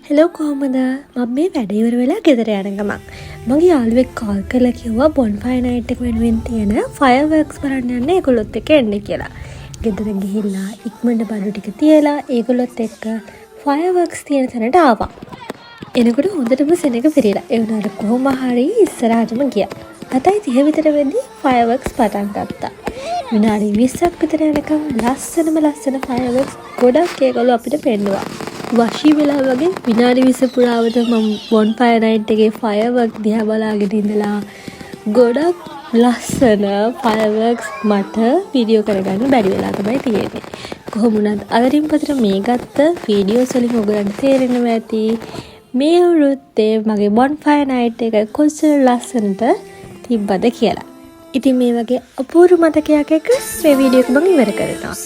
Hello කොහොමද? මම මේ වැඩ ඉවර වෙලා ගෙදර යන ගමන් මගේ යාළුවෙක් කෝල් කරලා කිව්වා බොන්ෆයර් නයිට් එක වෙනුවෙන් තියෙන ෆයර්වර්ක්ස් බලන්න යන්න ඒගොල්ලොත් එක්ක එන්න කියලා. ගෙදර ගිහිල්ලා ඉක්මනට බඩු ටික තියලා ඒගොල්ලොත් එක්ක ෆයර්වර්ක්ස් තියෙන තැනට ආවා. එනකොට හොඳටම සෙනඟ පිරීලා ඒ වුණාට කොහොම හරි ඉස්සරහටම ගියා. 7:30 විතර වෙද්දි ෆයර්වර්ක්ස් පටන් ගත්තා. විනාඩි 20ක් විතර යනකම් ලස්සන ෆයර්වර්ක්ස් ගොඩක් ඒගොල්ලෝ අපිට පෙන්නුවා. වශී වෙලා වගේ විනාඩි 20 පුරාවට මම බොන්ෆයර් නයිට් එකේ ෆයර්වර්ක් දිහා බලාගෙන ඉඳලා ගොඩක් ලස්සන ෆයර්වර්ක්ස් මට වීඩියෝ කරගන්න බැරි වෙලා තමයි තියෙන්නේ. කොහොම වුණත් අතරින් පතර මේ ගත්ත වීඩියෝස් වලින් ඔයගලන්ට තේරෙනවා ඇති මේ අවුරුද්දේ මගේ බොන්ෆයර් නයිට් එක කොච්චර ලස්සනට තිබ්බද කියලා. ඉතින් මේ වගේ අපූර්ව මතකයක් එක්ක මේ වීඩියෝ එක මම ඉවර කරනවා.